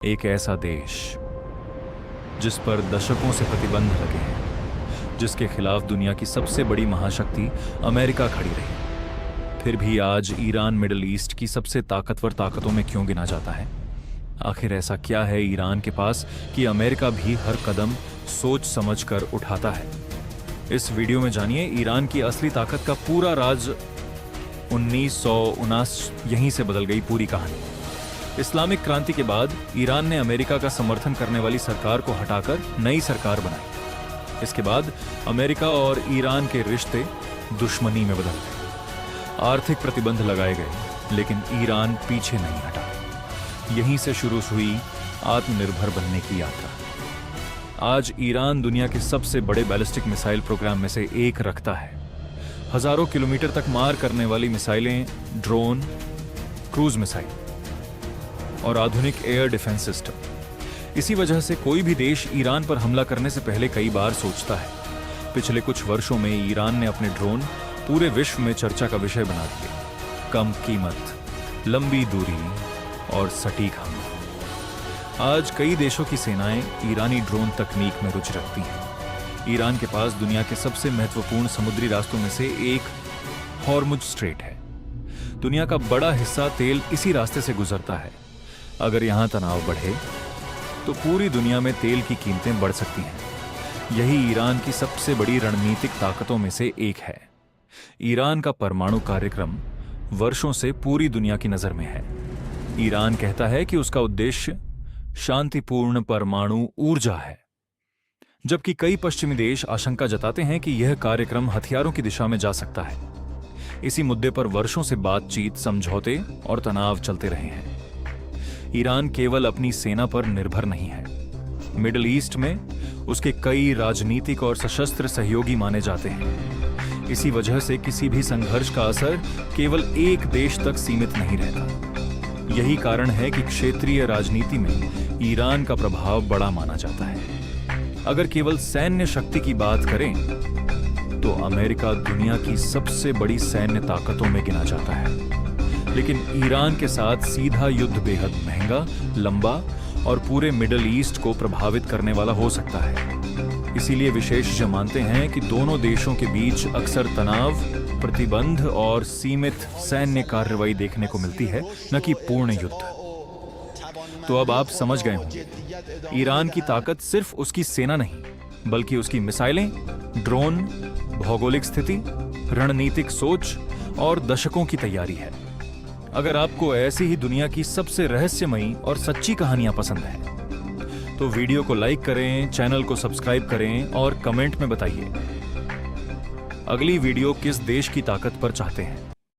एक ऐसा देश जिस पर दशकों से प्रतिबंध लगे हैं, जिसके खिलाफ दुनिया की सबसे बड़ी महाशक्ति अमेरिका खड़ी रही, फिर भी आज ईरान मिडिल ईस्ट की सबसे ताकतवर ताकतों में क्यों गिना जाता है? आखिर ऐसा क्या है ईरान के पास कि अमेरिका भी हर कदम सोच समझकर उठाता है? इस वीडियो में जानिए ईरान की असली ताकत का पूरा राज। 1979 यहीं से बदल गई पूरी कहानी। इस्लामिक क्रांति के बाद ईरान ने अमेरिका का समर्थन करने वाली सरकार को हटाकर नई सरकार बनाई। इसके बाद अमेरिका और ईरान के रिश्ते दुश्मनी में बदल गए। आर्थिक प्रतिबंध लगाए गए, लेकिन ईरान पीछे नहीं हटा। यहीं से शुरू हुई आत्मनिर्भर बनने की यात्रा। आज ईरान दुनिया के सबसे बड़े बैलिस्टिक मिसाइल प्रोग्राम में से एक रखता है। हजारों किलोमीटर तक मार करने वाली मिसाइलें, ड्रोन, क्रूज मिसाइल और आधुनिक एयर डिफेंस सिस्टम। इसी वजह से कोई भी देश ईरान पर हमला करने से पहले कई बार सोचता है। पिछले कुछ वर्षों में ईरान ने अपने ड्रोन पूरे विश्व में चर्चा का विषय बना दिए। कम कीमत, लंबी दूरी और सटीक हमला। आज कई देशों की सेनाएं ईरानी ड्रोन तकनीक में रुचि रखती हैं। ईरान के पास दुनिया के सबसे महत्वपूर्ण समुद्री रास्तों में से एक हॉर्मुज स्ट्रेट है। दुनिया का बड़ा हिस्सा तेल इसी रास्ते से गुजरता है। अगर यहां तनाव बढ़े तो पूरी दुनिया में तेल की कीमतें बढ़ सकती हैं। यही ईरान की सबसे बड़ी रणनीतिक ताकतों में से एक है। ईरान का परमाणु कार्यक्रम वर्षों से पूरी दुनिया की नजर में है। ईरान कहता है कि उसका उद्देश्य शांतिपूर्ण परमाणु ऊर्जा है, जबकि कई पश्चिमी देश आशंका जताते हैं कि यह कार्यक्रम हथियारों की दिशा में जा सकता है। इसी मुद्दे पर वर्षों से बातचीत, समझौते और तनाव चलते रहे हैं। ईरान केवल अपनी सेना पर निर्भर नहीं है। मिडिल ईस्ट में उसके कई राजनीतिक और सशस्त्र सहयोगी माने जाते हैं। इसी वजह से किसी भी संघर्ष का असर केवल एक देश तक सीमित नहीं रहता। यही कारण है कि क्षेत्रीय राजनीति में ईरान का प्रभाव बड़ा माना जाता है। अगर केवल सैन्य शक्ति की बात करें तो अमेरिका दुनिया की सबसे बड़ी सैन्य ताकतों में गिना जाता है। लेकिन ईरान के साथ सीधा युद्ध बेहद महंगा, लंबा और पूरे मिडिल ईस्ट को प्रभावित करने वाला हो सकता है। इसीलिए विशेषज्ञ मानते हैं कि दोनों देशों के बीच अक्सर तनाव, प्रतिबंध और सीमित सैन्य कार्रवाई देखने को मिलती है, न कि पूर्ण युद्ध। तो अब आप समझ गए होंगे, ईरान की ताकत सिर्फ उसकी सेना नहीं, बल्कि उसकी मिसाइलें, ड्रोन, भौगोलिक स्थिति, रणनीतिक सोच और दशकों की तैयारी है। अगर आपको ऐसी ही दुनिया की सबसे रहस्यमयी और सच्ची कहानियां पसंद हैं, तो वीडियो को लाइक करें, चैनल को सब्सक्राइब करें और कमेंट में बताइए अगली वीडियो किस देश की ताकत पर चाहते हैं।